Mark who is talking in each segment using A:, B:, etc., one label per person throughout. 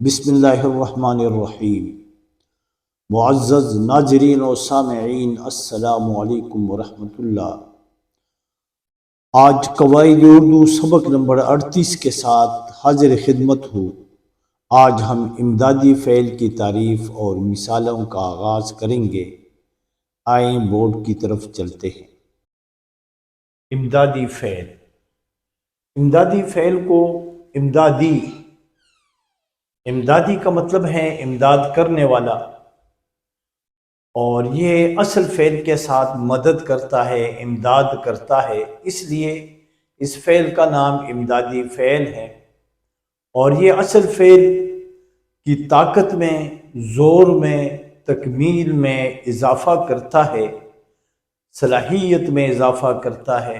A: بسم اللہ الرحمن الرحیم۔ معزز ناظرین و سامعین، السلام علیکم ورحمۃ اللہ۔ آج قواعد اردو سبق نمبر 38 کے ساتھ حاضر خدمت ہوں۔ آج ہم امدادی فعل کی تعریف اور مثالوں کا آغاز کریں گے۔ آئیں بورڈ کی طرف چلتے ہیں۔ امدادی فعل، امدادی فعل کو امدادی کا مطلب ہے امداد کرنے والا، اور یہ اصل فعل کے ساتھ مدد کرتا ہے، امداد کرتا ہے، اس لیے اس فعل کا نام امدادی فعل ہے۔ اور یہ اصل فعل کی طاقت میں، زور میں، تکمیل میں اضافہ کرتا ہے، صلاحیت میں اضافہ کرتا ہے۔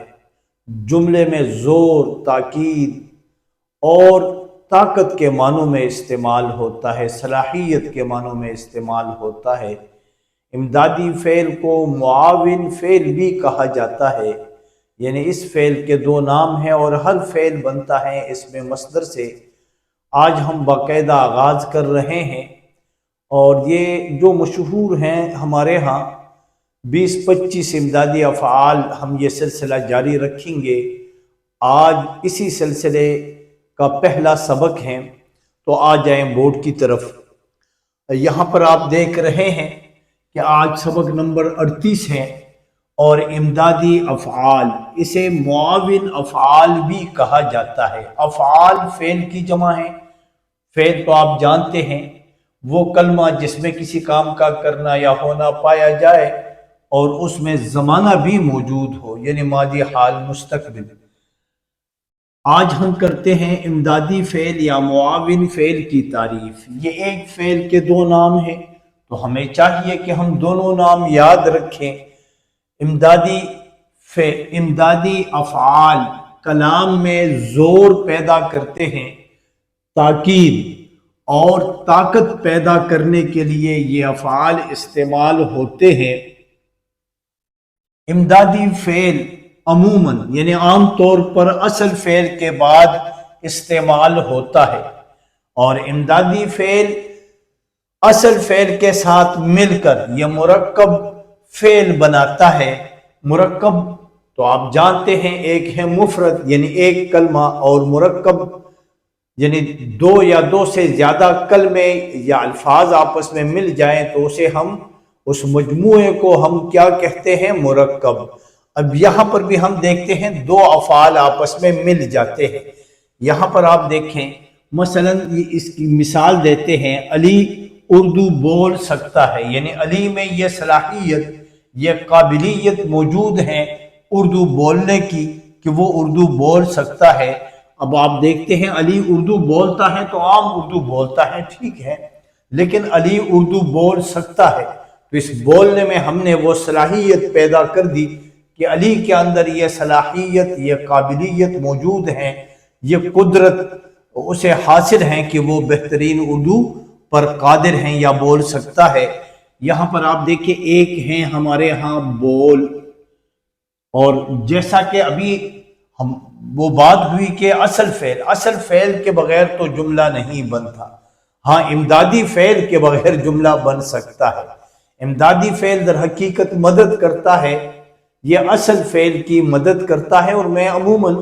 A: جملے میں زور، تاکید اور طاقت کے معنوں میں استعمال ہوتا ہے، صلاحیت کے معنوں میں استعمال ہوتا ہے۔ امدادی فعل کو معاون فعل بھی کہا جاتا ہے، یعنی اس فعل کے دو نام ہیں اور ہر فعل بنتا ہے اس میں مصدر سے۔ آج ہم باقاعدہ آغاز کر رہے ہیں، اور یہ جو مشہور ہیں ہمارے ہاں 20-25 امدادی افعال، ہم یہ سلسلہ جاری رکھیں گے۔ آج اسی سلسلے کا پہلا سبق ہے، تو آ جائیں بورڈ کی طرف۔ یہاں پر آپ دیکھ رہے ہیں کہ آج سبق نمبر 38 ہے، اور امدادی افعال، اسے معاون افعال بھی کہا جاتا ہے۔ افعال فعل کی جمع ہے۔ فعل تو آپ جانتے ہیں، وہ کلمہ جس میں کسی کام کا کرنا یا ہونا پایا جائے اور اس میں زمانہ بھی موجود ہو، یعنی ماضی، حال، مستقبل۔ آج ہم کرتے ہیں امدادی فعل یا معاون فعل کی تعریف۔ یہ ایک فعل کے دو نام ہیں، تو ہمیں چاہیے کہ ہم دونوں نام یاد رکھیں۔ امدادی افعال کلام میں زور پیدا کرتے ہیں، تاکید اور طاقت پیدا کرنے کے لیے یہ افعال استعمال ہوتے ہیں۔ امدادی فعل عموماً، یعنی عام طور پر اصل فعل کے بعد استعمال ہوتا ہے، اور امدادی فعل اصل فعل کے ساتھ مل کر یہ مرکب فعل بناتا ہے۔ مرکب تو آپ جانتے ہیں، ایک ہے مفرد یعنی ایک کلمہ، اور مرکب یعنی دو یا دو سے زیادہ کلمے یا الفاظ آپس میں مل جائیں تو اسے ہم، اس مجموعے کو ہم کیا کہتے ہیں؟ مرکب۔ اب یہاں پر بھی ہم دیکھتے ہیں دو افعال آپس میں مل جاتے ہیں۔ یہاں پر آپ دیکھیں، مثلا اس کی مثال دیتے ہیں، علی اردو بول سکتا ہے، یعنی علی میں یہ صلاحیت، یہ قابلیت موجود ہے اردو بولنے کی کہ وہ اردو بول سکتا ہے۔ اب آپ دیکھتے ہیں علی اردو بولتا ہے تو عام اردو بولتا ہے، ٹھیک ہے، لیکن علی اردو بول سکتا ہے، تو اس بولنے میں ہم نے وہ صلاحیت پیدا کر دی کہ علی کے اندر یہ صلاحیت، یہ قابلیت موجود ہے، یہ قدرت اسے حاصل ہے کہ وہ بہترین اردو پر قادر ہیں یا بول سکتا ہے۔ یہاں پر آپ دیکھیں، ایک ہیں ہمارے ہاں بول، اور جیسا کہ ابھی ہم وہ بات ہوئی کہ اصل فعل کے بغیر تو جملہ نہیں بنتا، ہاں امدادی فعل کے بغیر جملہ بن سکتا ہے۔ امدادی فعل در حقیقت مدد کرتا ہے، یہ اصل فعل کی مدد کرتا ہے۔ اور میں عموماً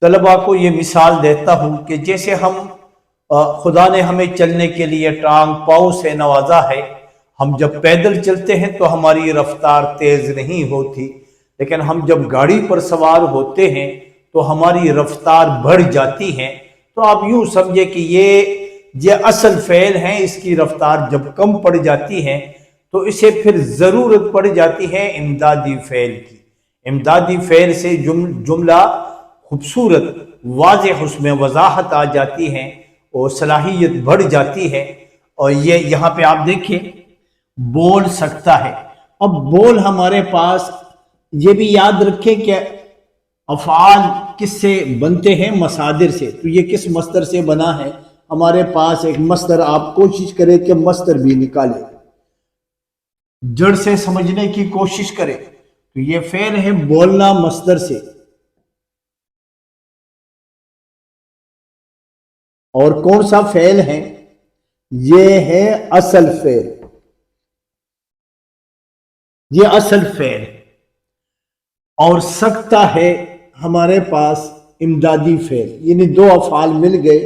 A: طلباء کو یہ مثال دیتا ہوں کہ جیسے خدا نے ہمیں چلنے کے لیے ٹانگ پاؤں سے نوازا ہے، ہم جب پیدل چلتے ہیں تو ہماری رفتار تیز نہیں ہوتی، لیکن ہم جب گاڑی پر سوار ہوتے ہیں تو ہماری رفتار بڑھ جاتی ہے۔ تو آپ یوں سمجھے کہ یہ اصل فعل ہے، اس کی رفتار جب کم پڑ جاتی ہے تو اسے پھر ضرورت پڑ جاتی ہے امدادی فعل کی۔ امدادی فعل سے جملہ خوبصورت، واضح، اس میں وضاحت آ جاتی ہے اور صلاحیت بڑھ جاتی ہے۔ اور یہ یہاں پہ آپ دیکھیں، بول سکتا ہے۔ اب بول ہمارے پاس، یہ بھی یاد رکھیں کہ افعال کس سے بنتے ہیں؟ مصادر سے۔ تو یہ کس مصدر سے بنا ہے؟ ہمارے پاس ایک مصدر، آپ کوشش کریں کہ مصدر بھی نکالیں، جڑ سے سمجھنے کی کوشش کریں۔ تو یہ فعل ہے بولنا، مصدر سے، اور کون سا فعل ہے؟ یہ ہے اصل فعل، یہ اصل فعل۔ اور سکتا ہے ہمارے پاس امدادی فعل، یعنی دو افعال مل گئے،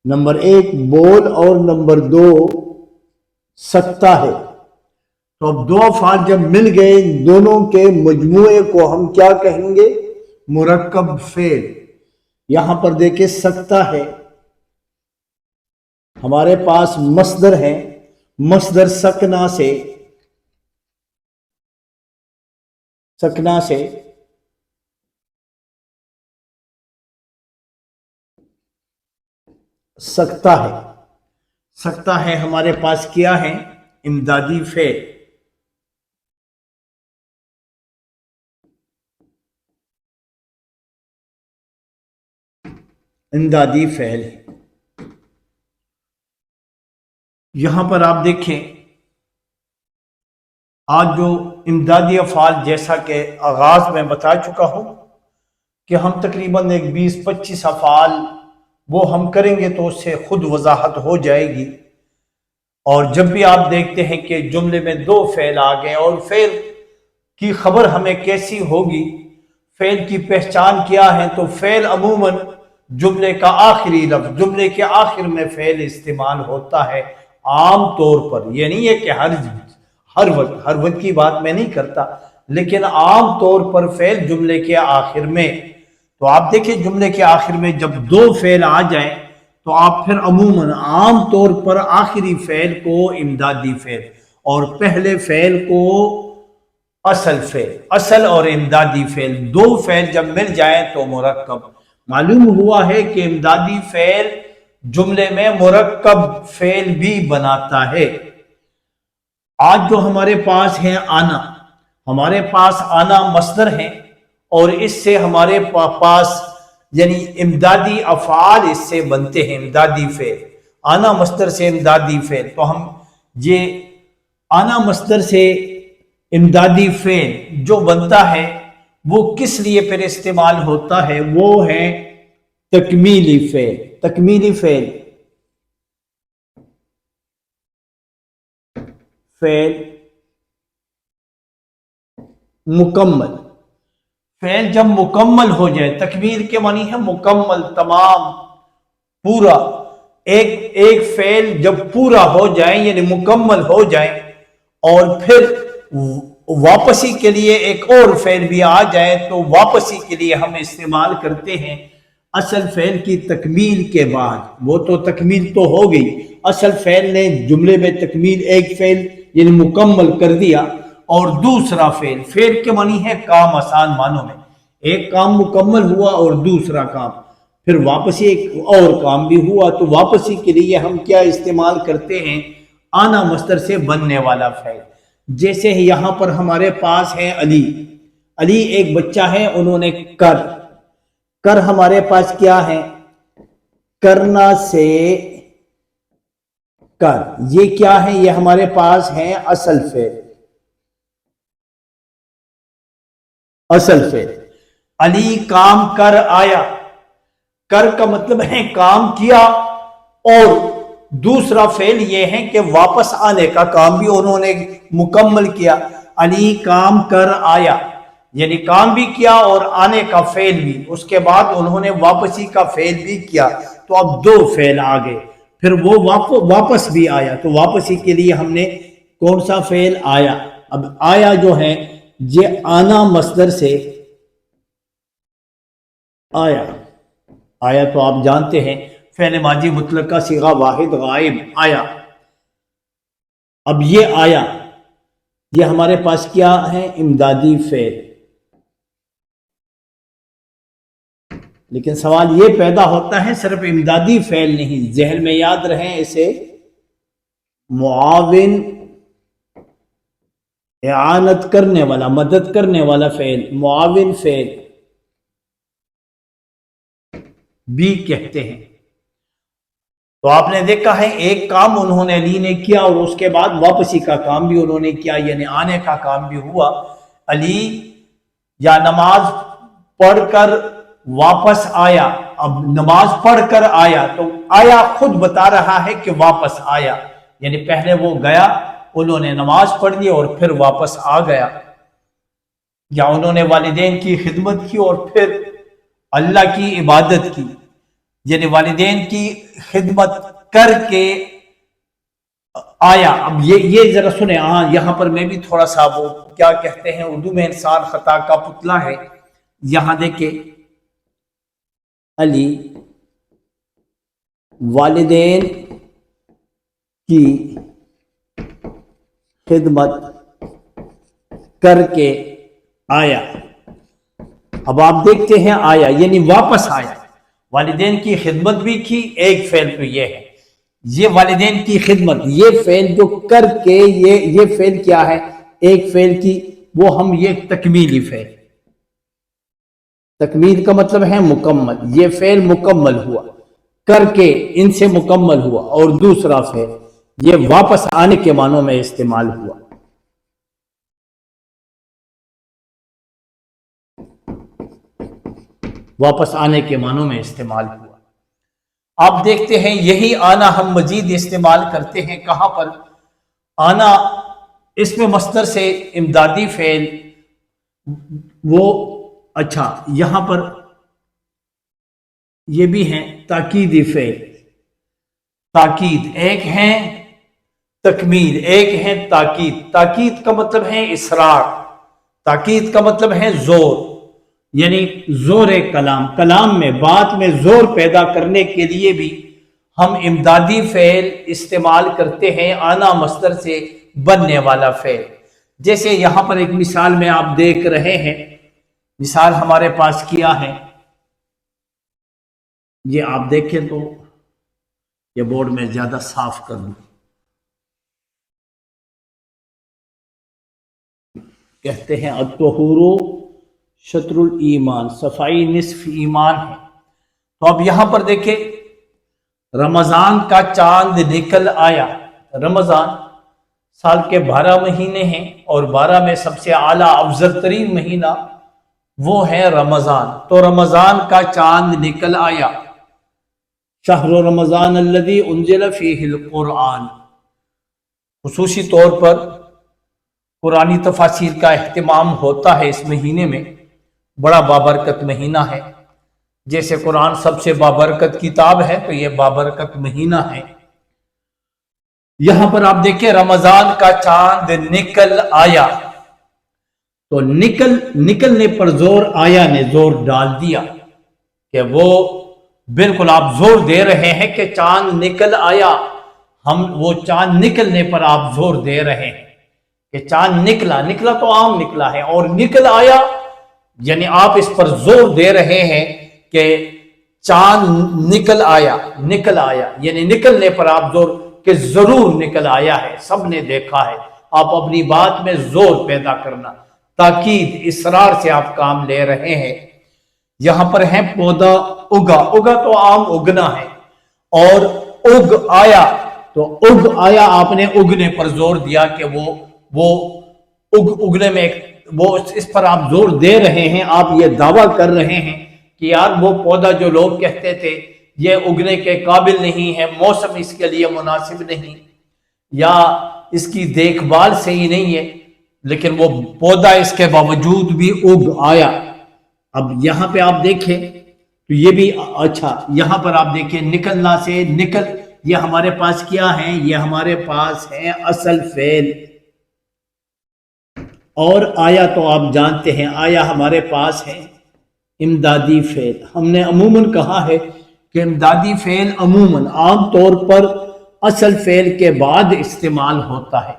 A: نمبر ایک بول اور نمبر دو سکتا ہے۔ تو اب دو افعال جب مل گئے، دونوں کے مجموعے کو ہم کیا کہیں گے؟ مرکب فعل۔ یہاں پر دیکھیں سکتا ہے، ہمارے پاس مصدر ہے، مصدر سکنا سے سکتا ہے، سکتا ہے ہمارے پاس کیا ہے؟ امدادی فعل۔ امدادی فعل۔ یہاں پر آپ دیکھیں آج جو امدادی افعال، جیسا کہ آغاز میں بتا چکا ہوں کہ ہم تقریباً 20-25 افعال وہ ہم کریں گے تو اس سے خود وضاحت ہو جائے گی۔ اور جب بھی آپ دیکھتے ہیں کہ جملے میں دو فعل آ گئے اور فعل کی خبر ہمیں کیسی ہوگی، فعل کی پہچان کیا ہے، تو فعل عموماً جملے کا آخری لفظ، جملے کے آخر میں فعل استعمال ہوتا ہے عام طور پر۔ یہ نہیں ہے کہ ہر وقت کی بات میں نہیں کرتا، لیکن عام طور پر فعل جملے کے آخر میں۔ تو آپ دیکھیں جملے کے آخر میں جب دو فعل آ جائیں تو آپ پھر عموماً عام طور پر آخری فعل کو امدادی فعل اور پہلے فعل کو اصل فعل، اصل اور امدادی فعل، دو فعل جب مل جائیں تو مرکب۔ معلوم ہوا ہے کہ امدادی فعل جملے میں مرکب فعل بھی بناتا ہے۔ آج جو ہمارے پاس ہے آنا، ہمارے پاس آنا مصدر ہے اور اس سے ہمارے پاس یعنی امدادی افعال اس سے بنتے ہیں، امدادی فعل۔ آنا مصدر سے امدادی فعل، تو ہم یہ آنا مصدر سے امدادی فعل جو بنتا ہے وہ کس لیے پھر استعمال ہوتا ہے؟ وہ ہے تکمیلی فعل۔ تکمیلی فعل، فعل مکمل، فعل جب مکمل ہو جائے، تکمیل کے معنی ہے مکمل، تمام، پورا۔ ایک فعل جب پورا ہو جائے یعنی مکمل ہو جائے اور پھر واپسی کے لیے ایک اور فعل بھی آ جائے تو واپسی کے لیے ہم استعمال کرتے ہیں اصل فعل کی تکمیل کے بعد۔ وہ تو تکمیل تو ہو گئی، اصل فعل نے جملے میں تکمیل، ایک فعل یعنی مکمل کر دیا، اور دوسرا فعل کے معنی ہے کام، آسان معنوں میں ایک کام مکمل ہوا اور دوسرا کام، پھر واپسی ایک اور کام بھی ہوا، تو واپسی کے لیے ہم کیا استعمال کرتے ہیں؟ آنا مصدر سے بننے والا فعل۔ جیسے یہاں پر ہمارے پاس ہے علی، علی ایک بچہ ہے، انہوں نے کر ہمارے پاس کیا ہے؟ کرنا سے کر، یہ کیا ہے؟ یہ ہمارے پاس ہے اصل فعل، اصل فعل۔ علی کام کر آیا، کر کا مطلب ہے کام کیا، اور دوسرا فعل یہ ہے کہ واپس آنے کا کام بھی انہوں نے مکمل کیا۔ علی کام کر آیا یعنی کام بھی کیا اور آنے کا فعل بھی، اس کے بعد انہوں نے واپسی کا فعل بھی کیا، تو اب دو فعل آ گئے۔ پھر وہ واپس بھی آیا، تو واپسی کے لیے ہم نے کون سا فعل؟ آیا۔ اب آیا جو ہے یہ آنا مصدر سے آیا تو آپ جانتے ہیں فعل ماضی مطلق کا صیغہ واحد غائب، آیا۔ اب یہ آیا، یہ ہمارے پاس کیا ہے؟ امدادی فعل۔ لیکن سوال یہ پیدا ہوتا ہے صرف امدادی فعل نہیں، ذہن میں یاد رہیں اسے معاون، اعانت کرنے والا، مدد کرنے والا فعل، معاون فعل بھی کہتے ہیں۔ تو آپ نے دیکھا ہے ایک کام انہوں نے علی نے کیا اور اس کے بعد واپسی کا کام بھی انہوں نے کیا، یعنی آنے کا کام بھی ہوا۔ علی یا نماز پڑھ کر واپس آیا، اب نماز پڑھ کر آیا تو آیا خود بتا رہا ہے کہ واپس آیا، یعنی پہلے وہ گیا، انہوں نے نماز پڑھ لی اور پھر واپس آ گیا، یا انہوں نے والدین کی خدمت کی اور پھر اللہ کی عبادت کی، یعنی والدین کی خدمت کر کے آیا۔ اب یہ ذرا سنیں، ہاں یہاں پر میں بھی تھوڑا سا وہ کیا کہتے ہیں اردو میں انسان خطا کا پتلا ہے، یہاں دیکھیں علی والدین کی خدمت کر کے آیا، اب آپ دیکھتے ہیں آیا یعنی واپس آیا، والدین کی خدمت بھی کی، ایک فعل تو یہ ہے، یہ والدین کی خدمت، یہ فعل جو کر کے، یہ فعل کیا ہے، ایک فعل کی وہ ہم یہ تکمیلی فعل، تکمیل کا مطلب ہے مکمل، یہ فعل مکمل ہوا، کر کے ان سے مکمل ہوا، اور دوسرا فعل یہ واپس آنے کے معنوں میں استعمال ہوا۔ واپس آنے کے معنوں میں استعمال ہوا۔ آپ دیکھتے ہیں یہی آنا ہم مزید استعمال کرتے ہیں کہاں پر؟ آنا اس میں مصدر سے امدادی فعل، وہ اچھا یہاں پر یہ بھی ہیں تاکیدی فعل، تاکید ایک ہے، تکمیل ایک ہے، تاکید، تاکید کا مطلب ہے اصرار، تاکید کا مطلب ہے زور، یعنی زور کلام، کلام میں بات میں زور پیدا کرنے کے لیے بھی ہم امدادی فعل استعمال کرتے ہیں، آنا مصدر سے بننے والا فعل۔ جیسے یہاں پر ایک مثال میں آپ دیکھ رہے ہیں، مثال ہمارے پاس کیا ہے، یہ آپ دیکھیں تو یہ بورڈ میں زیادہ صاف کر دوں، کہتے ہیں الطہور شطر الایمان، صفائی نصف ایمان ہے۔ تو اب یہاں پر دیکھیں رمضان کا چاند نکل آیا، رمضان سال کے 12 مہینے ہیں اور 12 میں سب سے اعلیٰ افضل ترین مہینہ وہ ہے رمضان، تو رمضان کا چاند نکل آیا، شہر رمضان الذی انزل فیہ القرآن، خصوصی طور پر قرآنی تفاسیر کا اہتمام ہوتا ہے اس مہینے میں، بڑا بابرکت مہینہ ہے، جیسے قرآن سب سے بابرکت کتاب ہے تو یہ بابرکت مہینہ ہے۔ یہاں پر آپ دیکھیں رمضان کا چاند نکل آیا، تو نکلنے پر زور آیا نے زور ڈال دیا کہ وہ بالکل آپ زور دے رہے ہیں کہ چاند نکل آیا، ہم وہ چاند نکلنے پر آپ زور دے رہے ہیں کہ چاند نکلا تو عام نکلا ہے، اور نکل آیا یعنی آپ اس پر زور دے رہے ہیں کہ چاند نکل آیا یعنی نکلنے پر آپ زور کہ ضرور نکل آیا ہے، سب نے دیکھا ہے، آپ اپنی بات میں زور پیدا کرنا، تاکید اصرار سے آپ کام لے رہے ہیں۔ یہاں پر ہے پودا اگا تو عام اگنا ہے، اور اگ آیا تو اگ آیا آپ نے اگنے پر زور دیا کہ وہ اگنے میں وہ اس پر آپ زور دے رہے ہیں، آپ یہ دعویٰ کر رہے ہیں کہ یار وہ پودا جو لوگ کہتے تھے یہ اگنے کے قابل نہیں ہے، موسم اس کے لیے مناسب نہیں، یا اس کی دیکھ بھال صحیح نہیں ہے، لیکن وہ پودا اس کے باوجود بھی اگ آیا۔ اب یہاں پہ آپ دیکھیں تو یہ بھی اچھا، یہاں پر آپ دیکھیں نکلنا سے نکل، یہ ہمارے پاس کیا ہے، یہ ہمارے پاس ہے اصل فعل، اور آیا تو آپ جانتے ہیں آیا ہمارے پاس ہے امدادی فعل۔ ہم نے عموماً کہا ہے کہ امدادی فعل عموماً عام طور پر اصل فعل کے بعد استعمال ہوتا ہے،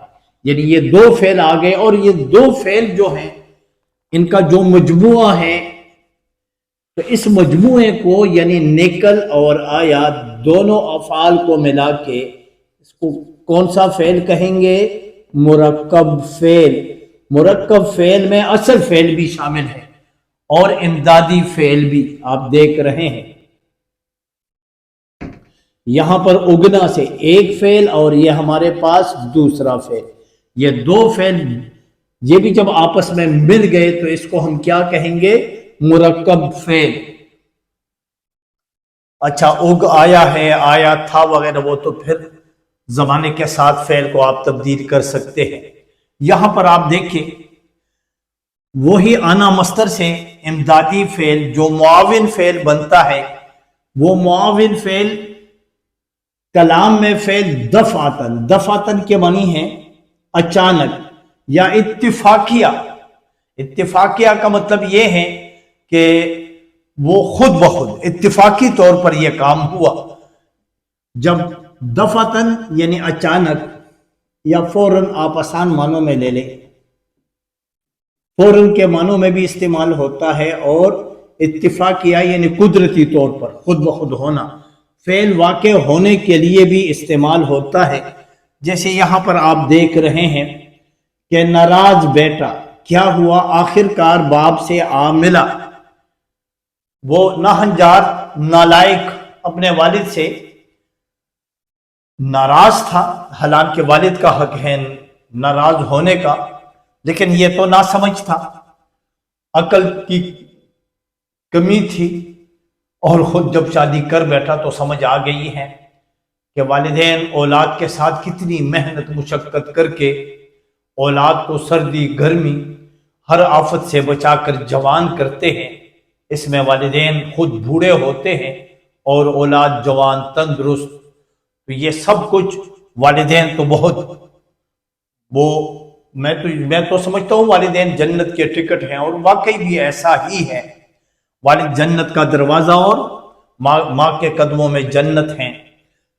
A: یعنی یہ دو فعل آ گئے، اور یہ دو فعل جو ہیں ان کا جو مجموعہ ہے، تو اس مجموعے کو یعنی نکل اور آیا دونوں افعال کو ملا کے اس کو کون سا فعل کہیں گے؟ مرکب فعل۔ مرکب فعل میں اصل فعل بھی شامل ہے اور امدادی فعل بھی، آپ دیکھ رہے ہیں یہاں پر اگنا سے ایک فعل اور یہ ہمارے پاس دوسرا فعل، یہ دو فعل یہ بھی جب آپس میں مل گئے تو اس کو ہم کیا کہیں گے؟ مرکب فعل۔ اچھا اگ آیا ہے، آیا تھا وغیرہ، وہ تو پھر زمانے کے ساتھ فعل کو آپ تبدیل کر سکتے ہیں۔ یہاں پر آپ دیکھیں وہی آنا مصدر سے امدادی فعل جو معاون فعل بنتا ہے، وہ معاون فعل کلام میں فعل دفعتن، دفعتن کے معنی ہے اچانک یا اتفاقیہ۔ اتفاقیہ کا مطلب یہ ہے کہ وہ خود بخود اتفاقی طور پر یہ کام ہوا۔ جب دفعتن یعنی اچانک یا فوراً، آپ آسان معنوں میں لے لیں، فوراً کے معنوں میں بھی استعمال ہوتا ہے، اور اتفاقیہ یعنی قدرتی طور پر خود بخود ہونا، فعل واقع ہونے کے لیے بھی استعمال ہوتا ہے۔ جیسے یہاں پر آپ دیکھ رہے ہیں کہ ناراض بیٹا کیا ہوا، آخر کار باپ سے آ ملا۔ وہ ناہنجار نالائق اپنے والد سے ناراض تھا، حالانکہ والد کا حق ہے ناراض ہونے کا، لیکن یہ تو ناسمجھ تھا، عقل کی کمی تھی، اور خود جب شادی کر بیٹھا تو سمجھ آ گئی ہے کہ والدین اولاد کے ساتھ کتنی محنت مشقت کر کے اولاد کو سردی گرمی ہر آفت سے بچا کر جوان کرتے ہیں۔ اس میں والدین خود بوڑھے ہوتے ہیں اور اولاد جوان تندرست، تو یہ سب کچھ والدین تو بہت وہ میں تو سمجھتا ہوں والدین جنت کے ٹکٹ ہیں، اور واقعی بھی ایسا ہی ہے۔ والد جنت کا دروازہ اور ماں کے قدموں میں جنت ہیں۔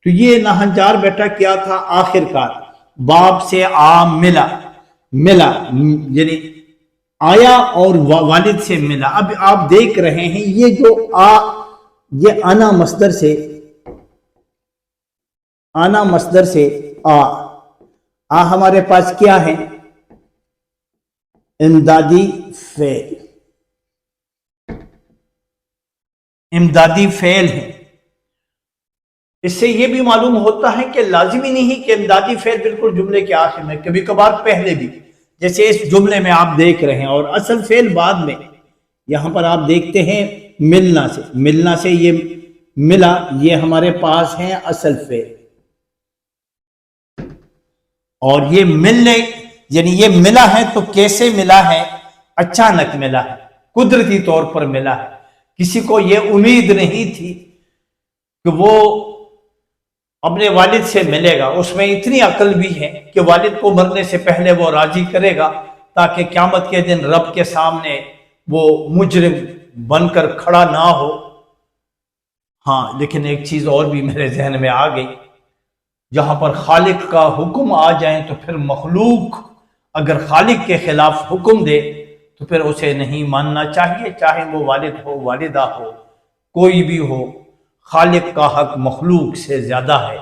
A: تو یہ ناہنجار بیٹا کیا تھا، آخر کار باپ سے آ ملا، ملا یعنی آیا اور والد سے ملا۔ اب آپ دیکھ رہے ہیں یہ جو یہ آنا مصدر سے آ ہمارے پاس کیا ہے، امدادی فعل، امدادی فعل ہے۔ اس سے یہ بھی معلوم ہوتا ہے کہ لازمی نہیں کہ امدادی فعل بالکل جملے کے آخر میں، کبھی کبھار پہلے بھی، جیسے اس جملے میں آپ دیکھ رہے ہیں، اور اصل فعل بعد میں۔ یہاں پر آپ دیکھتے ہیں ملنا سے یہ ملا، یہ ہمارے پاس ہے اصل فعل، اور یہ ملنے یعنی یہ ملا ہے تو کیسے ملا ہے، اچانک ملا ہے، قدرتی طور پر ملا ہے، کسی کو یہ امید نہیں تھی کہ وہ اپنے والد سے ملے گا۔ اس میں اتنی عقل بھی ہے کہ والد کو مرنے سے پہلے وہ راضی کرے گا تاکہ قیامت کے دن رب کے سامنے وہ مجرم بن کر کھڑا نہ ہو۔ ہاں لیکن ایک چیز اور بھی میرے ذہن میں آ گئی، جہاں پر خالق کا حکم آ جائیں تو پھر مخلوق اگر خالق کے خلاف حکم دے تو پھر اسے نہیں ماننا چاہیے، چاہے وہ والد ہو، والدہ ہو، کوئی بھی ہو۔ خالق کا حق مخلوق سے زیادہ ہے،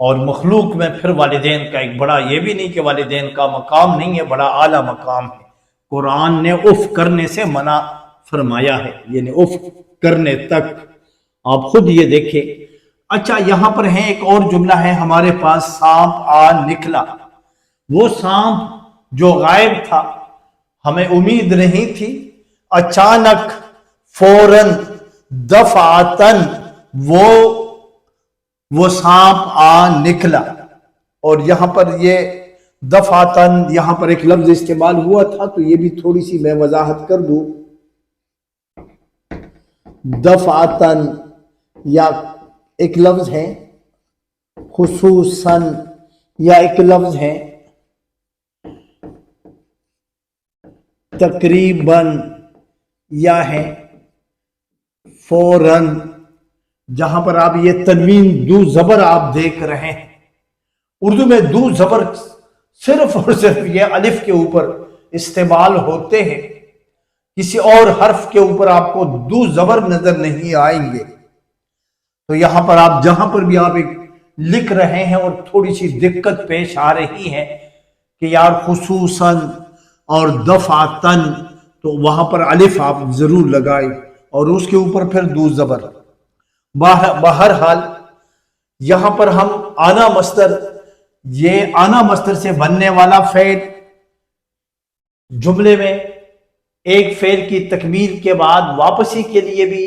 A: اور مخلوق میں پھر والدین کا ایک بڑا، یہ بھی نہیں کہ والدین کا مقام نہیں ہے، بڑا اعلیٰ مقام ہے۔ قرآن نے اف کرنے سے منع فرمایا ہے، یعنی اف کرنے تک، آپ خود یہ دیکھیں۔ اچھا یہاں پر ہے ایک اور جملہ ہے ہمارے پاس، سانپ آ نکلا۔ وہ سانپ جو غائب تھا، ہمیں امید نہیں تھی، اچانک فوراً دفعتن وہ سانپ آ نکلا۔ اور یہاں پر یہ دفعتن، یہاں پر ایک لفظ استعمال ہوا تھا، تو یہ بھی تھوڑی سی میں وضاحت کر دوں۔ دفعتن یا ایک لفظ ہے خصوصاً، یا ایک لفظ ہے تقریباً، یا ہے فوراً۔ جہاں پر آپ یہ تنوین دو زبر آپ دیکھ رہے ہیں، اردو میں دو زبر صرف اور صرف یہ الف کے اوپر استعمال ہوتے ہیں، کسی اور حرف کے اوپر آپ کو دو زبر نظر نہیں آئیں گے۔ تو یہاں پر آپ جہاں پر بھی آپ ایک لکھ رہے ہیں اور تھوڑی سی دقت پیش آ رہی ہے کہ یار خصوصاً اور دفعتن، تو وہاں پر الف آپ ضرور لگائیں اور اس کے اوپر پھر دو زبر۔ بہرحال یہاں پر ہم آنا مصدر، یہ آنا مصدر سے بننے والا فعل جملے میں ایک فعل کی تکمیل کے بعد واپسی کے لیے بھی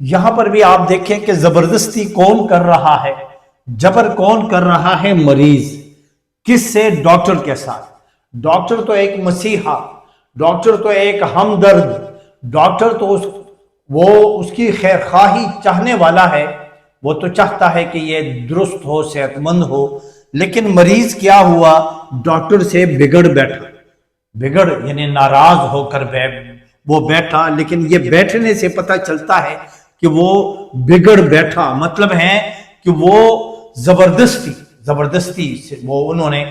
A: یہاں پر بھی آپ دیکھیں کہ زبردستی کون کر رہا ہے، جبر کون کر رہا ہے؟ مریض۔ کس سے؟ ڈاکٹر کے ساتھ۔ ڈاکٹر تو ایک مسیحا، ڈاکٹر تو ایک ہمدرد، ڈاکٹر تو اس کی خیر خواہی چاہنے والا ہے، وہ تو چاہتا ہے کہ یہ درست ہو، صحت مند ہو۔ لیکن مریض کیا ہوا؟ ڈاکٹر سے بگڑ بیٹھا، بگڑ یعنی ناراض ہو کر وہ بیٹھا۔ لیکن یہ بیٹھنے سے پتہ چلتا ہے کہ وہ بگڑ بیٹھا، مطلب ہے کہ وہ زبردستی سے انہوں نے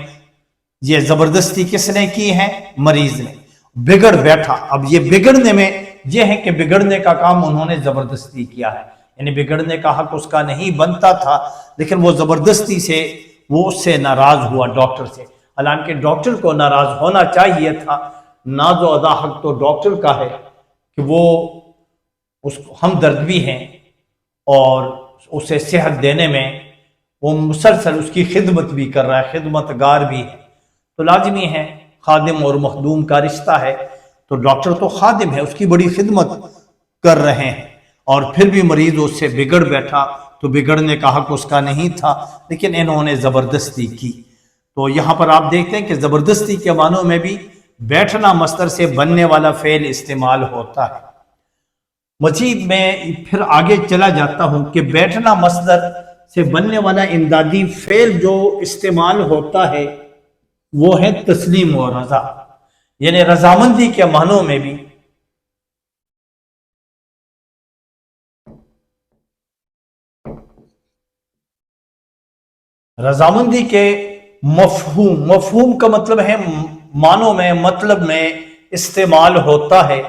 A: یہ زبردستی کس نے کی ہے؟ مریض نے۔ بگڑ بیٹھا، اب یہ بگڑنے میں یہ ہے کہ بگڑنے کا کام انہوں نے زبردستی کیا ہے، یعنی بگڑنے کا حق اس کا نہیں بنتا تھا، لیکن وہ زبردستی سے وہ اس سے ناراض ہوا، ڈاکٹر سے۔ حالانکہ ڈاکٹر کو ناراض ہونا چاہیے تھا، ناز و ادا حق تو ڈاکٹر کا ہے کہ وہ اس کو ہمدرد بھی ہیں اور اسے صحت دینے میں وہ مسلسل اس کی خدمت بھی کر رہا ہے، خدمت گار بھی ہے، تو لازمی ہے، خادم اور مخدوم کا رشتہ ہے، تو ڈاکٹر تو خادم ہے، اس کی بڑی خدمت کر رہے ہیں، اور پھر بھی مریض اس سے بگڑ بیٹھا، تو بگڑنے کا حق اس کا نہیں تھا، لیکن انہوں نے زبردستی کی۔ تو یہاں پر آپ دیکھتے ہیں کہ زبردستی کے معنوں میں بھی بیٹھنا مصدر سے بننے والا فعل استعمال ہوتا ہے۔ مزید میں پھر آگے چلا جاتا ہوں کہ بیٹھنا مصدر سے بننے والا امدادی فعل جو استعمال ہوتا ہے وہ ہے تسلیم و رضا، یعنی رضامندی کے معنوں میں بھی رضامندی کے مفہوم کا مطلب ہے معنوں میں، مطلب میں استعمال ہوتا ہے۔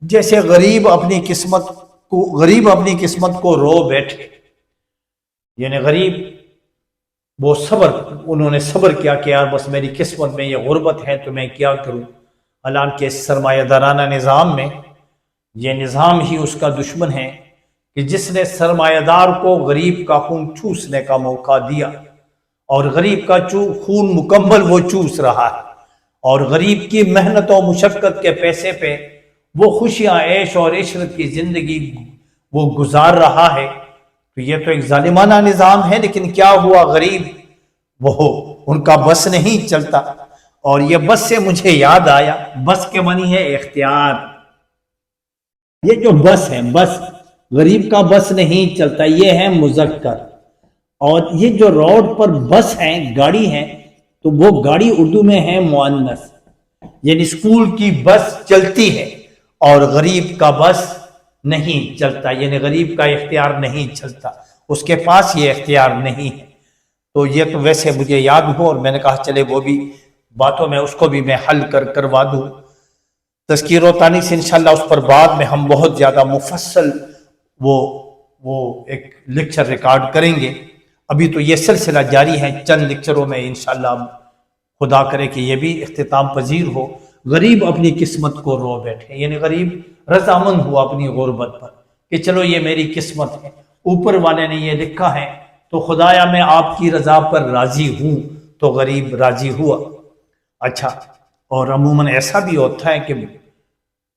A: جیسے غریب اپنی قسمت کو رو بیٹھے، یعنی غریب وہ انہوں نے صبر کیا کہ یار بس میری قسمت میں یہ غربت ہے تو میں کیا کروں۔ حالانکہ سرمایہ دارانہ نظام میں یہ نظام ہی اس کا دشمن ہے کہ جس نے سرمایہ دار کو غریب کا خون چوسنے کا موقع دیا، اور غریب کا خون مکمل وہ چوس رہا ہے، اور غریب کی محنت و مشقت کے پیسے پہ وہ خوشیاں، عیش اور عشرت کی زندگی وہ گزار رہا ہے۔ تو یہ تو ایک ظالمانہ نظام ہے، لیکن کیا ہوا؟ غریب وہ ان کا بس نہیں چلتا۔ اور یہ بس سے مجھے یاد آیا، بس کے معنی ہے اختیار۔ یہ جو بس ہے، بس غریب کا بس نہیں چلتا، یہ ہے مذکر۔ اور یہ جو روڈ پر بس ہیں، گاڑی ہیں، تو وہ گاڑی اردو میں ہے مؤنث، یعنی اسکول کی بس چلتی ہے اور غریب کا بس نہیں چلتا، یعنی غریب کا اختیار نہیں چلتا، اس کے پاس یہ اختیار نہیں ہے۔ تو یہ تو ویسے مجھے یاد ہو، اور میں نے کہا چلے وہ بھی باتوں میں اس کو بھی میں حل کروا دوں۔ تذکیر و تانیث انشاءاللہ اس پر بعد میں ہم بہت زیادہ مفصل وہ ایک لیکچر ریکارڈ کریں گے۔ ابھی تو یہ سلسلہ جاری ہے، چند لیکچروں میں انشاءاللہ خدا کرے کہ یہ بھی اختتام پذیر ہو۔ غریب اپنی قسمت کو رو بیٹھے، یعنی غریب رضامند ہوا اپنی غربت پر کہ چلو یہ میری قسمت ہے، اوپر والے نے یہ لکھا ہے تو خدایا میں آپ کی رضا پر راضی ہوں، تو غریب راضی ہوا۔ اچھا، اور عموماً ایسا بھی ہوتا ہے کہ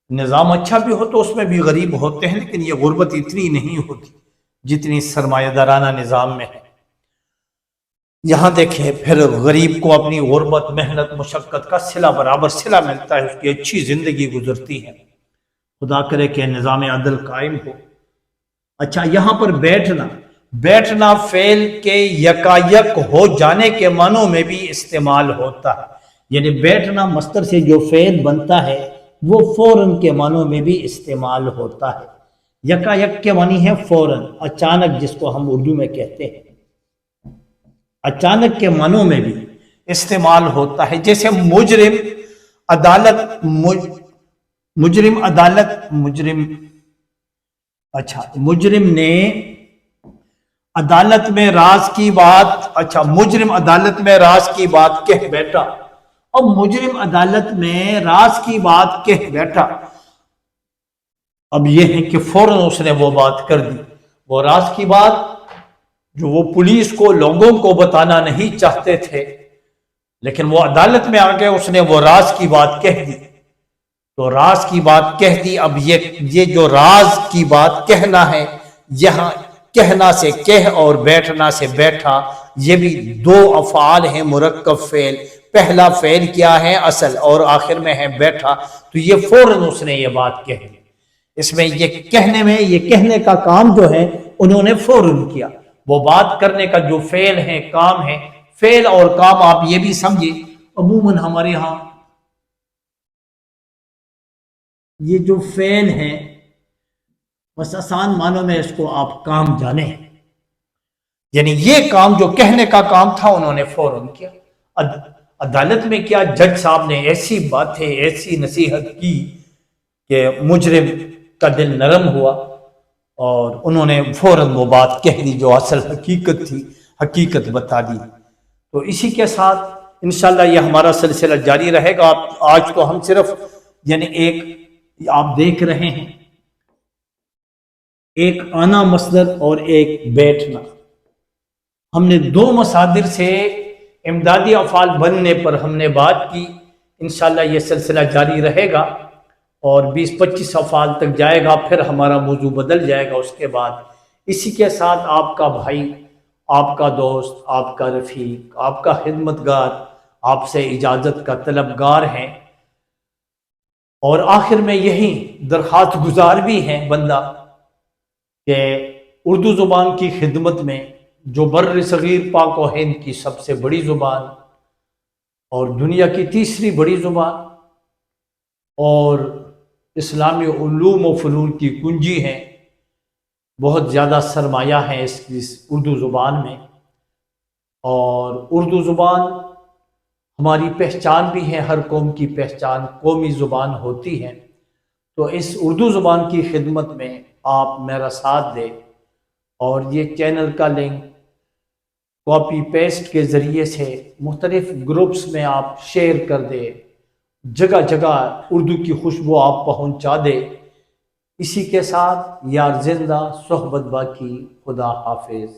A: نظام اچھا بھی ہو تو اس میں بھی غریب ہوتے ہیں، لیکن یہ غربت اتنی نہیں ہوتی جتنی سرمایہ دارانہ نظام میں ہے۔ یہاں دیکھیں پھر غریب کو اپنی غربت، محنت، مشقت کا صلہ برابر صلہ ملتا ہے، اس کی اچھی زندگی گزرتی ہے۔ خدا کرے کہ نظام عدل قائم ہو۔ اچھا، یہاں پر بیٹھنا فعل کے یکایک ہو جانے کے معنوں میں بھی استعمال ہوتا ہے، یعنی بیٹھنا مصدر سے جو فعل بنتا ہے وہ فوراً کے معنوں میں بھی استعمال ہوتا ہے۔ یکایک کے معنی ہے فوراً، اچانک، جس کو ہم اردو میں کہتے ہیں، اچانک کے معنوں میں بھی استعمال ہوتا ہے۔ جیسے مجرم نے عدالت میں راز کی بات، مجرم عدالت میں راز کی بات کہہ بیٹھا، اب مجرم عدالت میں راز کی بات کہہ بیٹھا، اب یہ ہے کہ فوراً اس نے وہ بات کر دی، وہ راز کی بات جو وہ پولیس کو، لوگوں کو بتانا نہیں چاہتے تھے، لیکن وہ عدالت میں آ کے اس نے وہ راز کی بات کہہ دی، تو راز کی بات کہہ دی۔ اب یہ جو راز کی بات کہنا ہے یہاں کہنا سے کہہ اور بیٹھنا سے بیٹھا، یہ بھی دو افعال ہیں مرکب فعل۔ پہلا فعل کیا ہے؟ اصل، اور آخر میں ہے بیٹھا، تو یہ فوراً اس نے یہ بات کہہ دی۔ اس میں یہ کہنے میں، یہ کہنے کا کام جو ہے انہوں نے فوراً کیا۔ وہ بات کرنے کا جو فعل ہے، کام ہے، فعل اور کام آپ یہ بھی سمجھے، عموماً ہمارے ہاں یہ جو فعل ہے، بس آسان معنوں میں اس کو آپ کام جانیں، یعنی یہ کام جو کہنے کا کام تھا انہوں نے فوراً کیا۔ عدالت میں کیا جج صاحب نے ایسی باتیں، ایسی نصیحت کی کہ مجرم کا دل نرم ہوا اور انہوں نے فوراً وہ بات کہہ دی جو اصل حقیقت تھی، حقیقت بتا دی۔ تو اسی کے ساتھ انشاءاللہ یہ ہمارا سلسلہ جاری رہے گا۔ آج تو ہم صرف یعنی ایک آپ دیکھ رہے ہیں، ایک آنا مصدر اور ایک بیٹھنا، ہم نے دو مصادر سے امدادی افعال بننے پر ہم نے بات کی۔ انشاءاللہ یہ سلسلہ جاری رہے گا اور 20-25 افعال تک جائے گا، پھر ہمارا موضوع بدل جائے گا اس کے بعد۔ اسی کے ساتھ آپ کا بھائی، آپ کا دوست، آپ کا رفیق، آپ کا خدمتگار آپ سے اجازت کا طلبگار ہیں، اور آخر میں یہی درخواست گزار بھی ہیں بندہ کہ اردو زبان کی خدمت میں، جو بر صغیر پاک و ہند کی سب سے بڑی زبان اور دنیا کی تیسری بڑی زبان اور اسلامی علوم و فنون کی کنجی ہے، بہت زیادہ سرمایہ ہے اس اردو زبان میں، اور اردو زبان ہماری پہچان بھی ہے، ہر قوم کی پہچان قومی زبان ہوتی ہے۔ تو اس اردو زبان کی خدمت میں آپ میرا ساتھ دیں، اور یہ چینل کا لنک کاپی پیسٹ کے ذریعے سے مختلف گروپس میں آپ شیئر کر دیں، جگہ جگہ اردو کی خوشبو آپ پہنچا دیں۔ اسی کے ساتھ یار زندہ صحبت باقی، خدا حافظ۔